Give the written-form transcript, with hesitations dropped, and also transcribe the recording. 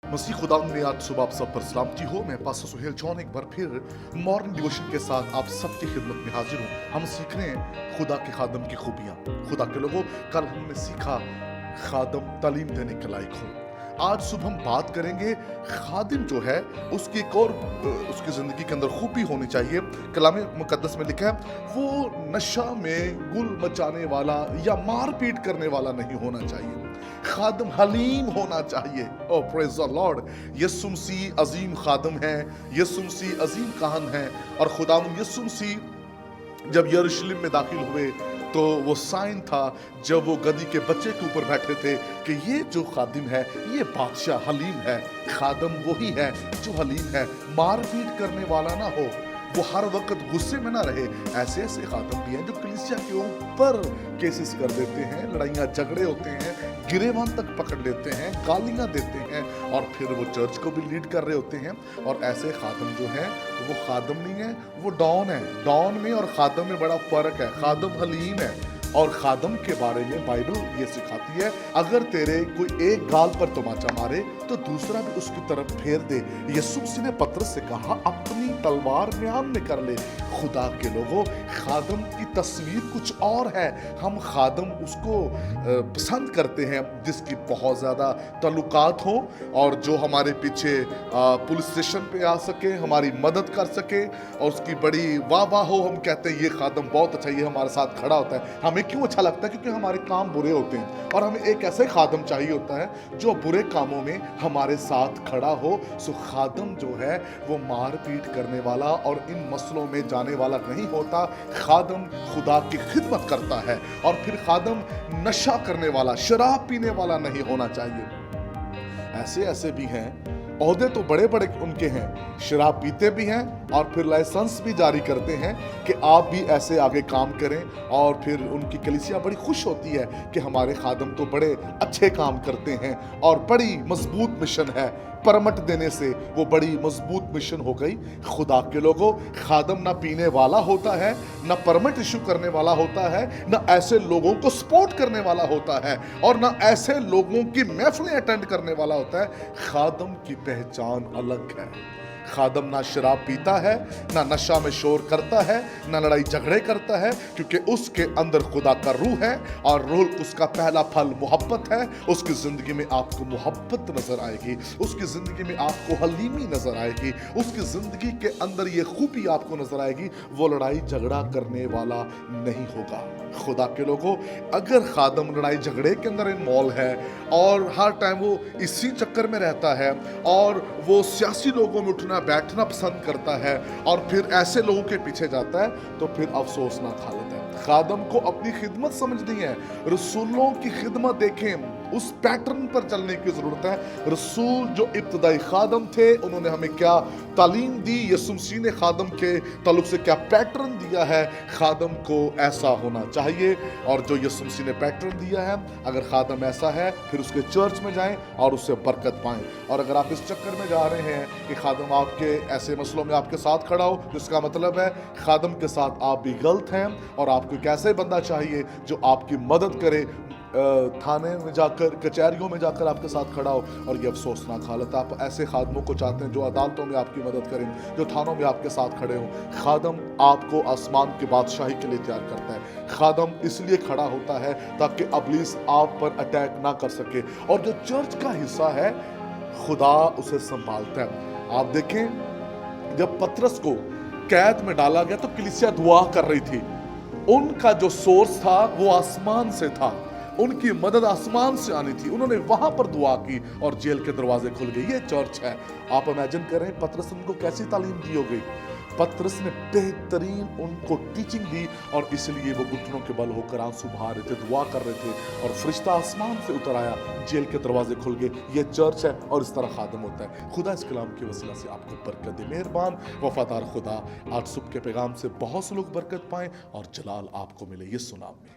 मसीह खुदा में आज सुबह आप सब पर सलामती हो। मैं पास्टर सुहेल जॉन एक बार फिर मॉर्निंग डिवोशन के साथ आप सबकी खिदमत में हाजिर हूँ। हम सीख रहे हैं खुदा के खादम की खूबियाँ। खुदा के लोगों, कल हमने सीखा खादम तालीम देने के लायक हो। आज सुबह हम बात करेंगे खादिम जो है उसकी एक और उसकी ज़िंदगी के अंदर खूबी होनी चाहिए। कलाम मुकद्दस में लिखा है वो नशा में गुल मचाने वाला या मारपीट करने वाला नहीं होना चाहिए। खादम हलीम होना चाहिए। ओ प्रेज़ द लॉर्ड। यीशु मसीह अजीम खादम है, यीशु मसीह अजीम काहन है। और खुदावंद यीशु मसीह जब यरूशलेम में दाखिल हुए तो वो साइन था जब वो गधी के बच्चे के ऊपर बैठे थे कि ये जो खादिम है ये बादशाह हलीम है। खादम वही है जो हलीम है, मारपीट करने वाला ना हो, वो हर वक्त गुस्से में ना रहे। ऐसे ऐसे खादम भी हैं जो कलीसिया के ऊपर केसेस कर देते हैं, लड़ाइयाँ झगड़े होते हैं, गिरेबान तक पकड़ लेते हैं, गालियाँ देते हैं और फिर वो चर्च को भी लीड कर रहे होते हैं। और ऐसे खादम जो हैं वो खादम नहीं है, वो डॉन है। डॉन में और खादम में बड़ा फर्क है। खादम हलीम है और खादम के बारे में बाइबल ये सिखाती है अगर तेरे कोई एक गाल पर तमाचा मारे तो दूसरा भी उसकी तरफ फेर दे। यीशु मसीह ने पतरस से कहा अपनी तलवार म्यान में कर ले। खुदा के लोगों, खादम की तस्वीर कुछ और है। हम खादम उसको पसंद करते हैं जिसकी बहुत ज़्यादा ताल्लुकात हो और जो हमारे पीछे पुलिस स्टेशन पे आ सके, हमारी मदद कर सके और उसकी बड़ी वाह वाह हो। हम कहते हैं ये खादम बहुत अच्छा, ये हमारे साथ खड़ा होता है। हमें क्यों अच्छा लगता है? क्योंकि हमारे काम बुरे होते हैं और हमें एक ऐसे खादम चाहिए होता है जो बुरे कामों में हमारे साथ खड़ा हो। सो खादम जो है वो मारपीट करने वाला और इन मसलों में जाने वाला नहीं होता। खादम खुदा की खिदमत करता है। और फिर खादम नशा करने वाला, शराब पीने वाला नहीं होना चाहिए। ऐसे ऐसे भी हैं, ओहदे तो बड़े बड़े उनके हैं, शराब पीते भी हैं और फिर लाइसेंस भी जारी करते हैं कि आप भी ऐसे आगे काम करें। और फिर उनकी कलीसिया बड़ी खुश होती है कि हमारे खादम तो बड़े अच्छे काम करते हैं और बड़ी मजबूत मिशन है। परमट देने से वो बड़ी मजबूत मिशन हो गई। खुदा के लोगों, खादम ना पीने वाला होता है, ना परमिट इशू करने वाला होता है, ना ऐसे लोगों को सपोर्ट करने वाला होता है और ना ऐसे लोगों की महफिलें अटेंड करने वाला होता है। खादम की पहचान अलग है। खादम ना शराब पीता है, ना नशा में शोर करता है, ना लड़ाई झगड़े करता है, क्योंकि उसके अंदर खुदा का रूह है और रूह उसका पहला फल मोहब्बत है। उसकी जिंदगी में आपको मोहब्बत नजर आएगी, उसकी जिंदगी में आपको हलीमी नजर आएगी, उसकी जिंदगी के अंदर ये खूबी आपको नजर आएगी। वो लड़ाई झगड़ा करने वाला नहीं होगा। खुदा के लोगों, अगर खादम लड़ाई झगड़े के अंदर इन्वॉल्व है और हर टाइम वो इसी चक्कर में रहता है और वो सियासी लोगों में उठना बैठना पसंद करता है और फिर ऐसे लोगों के पीछे जाता है तो फिर अफसोसनाक हालत है। खादम को अपनी खिदमत समझनी है। रसूलों की खिदमत देखें, उस पैटर्न पर चलने की जरूरत है। रसूल जो इब्तदाई खादम थे उन्होंने हमें क्या तालीम दी, यीशु मसीह ने खादम के ताल्लुक से क्या पैटर्न दिया है। खादम को ऐसा होना चाहिए और जो यीशु मसीह ने पैटर्न दिया है, अगर खादम ऐसा है फिर उसके चर्च में जाएं और उससे बरकत पाएं। और अगर आप इस चक्कर में जा रहे हैं कि खादम आपके ऐसे मसलों में आपके साथ खड़ा हो, जिसका मतलब है खादम के साथ आप भी गलत हैं और आपको एक ऐसे बंदा चाहिए जो आपकी मदद करे, थाने में जाकर, कचहरियों में जाकर आपके साथ खड़ा हो। और ये अफसोसनाक हालत है। आप ऐसे खादमों को चाहते हैं जो अदालतों में आपकी मदद करें, जो थानों में आपके साथ खड़े हों। खादम आपको आसमान की बादशाही के लिए तैयार करता है। खादम इसलिए खड़ा होता है ताकि इब्लीस आप पर अटैक ना कर सके। और जो चर्च का हिस्सा है खुदा उसे संभालता है। आप देखें जब पतरस को कैद में डाला गया तो कलीसिया दुआ कर रही थी। उनका जो सोर्स था वो आसमान से था, उनकी मदद आसमान से आनी थी। उन्होंने वहां पर दुआ की और जेल के दरवाजे खुल गए। ये चर्च है। आप इमेजिन करें पतरस उनको कैसी तालीम दी हो गई। पतरस ने बेहतरीन उनको टीचिंग दी और इसलिए वो घुटनों के बल होकर आंसू बहा रहे थे, दुआ कर रहे थे और फरिश्ता आसमान से उतर आया, जेल के दरवाजे खुल गए। ये चर्च है और इस तरह खादम होता है। खुदा इस कलाम के वसीला से आपको बरकत दे। मेहरबान वफादार खुदा, आज सुबह के पैगाम से बहुत से लोग बरकत पाएं और जलाल आपको मिले। ये सुनाम में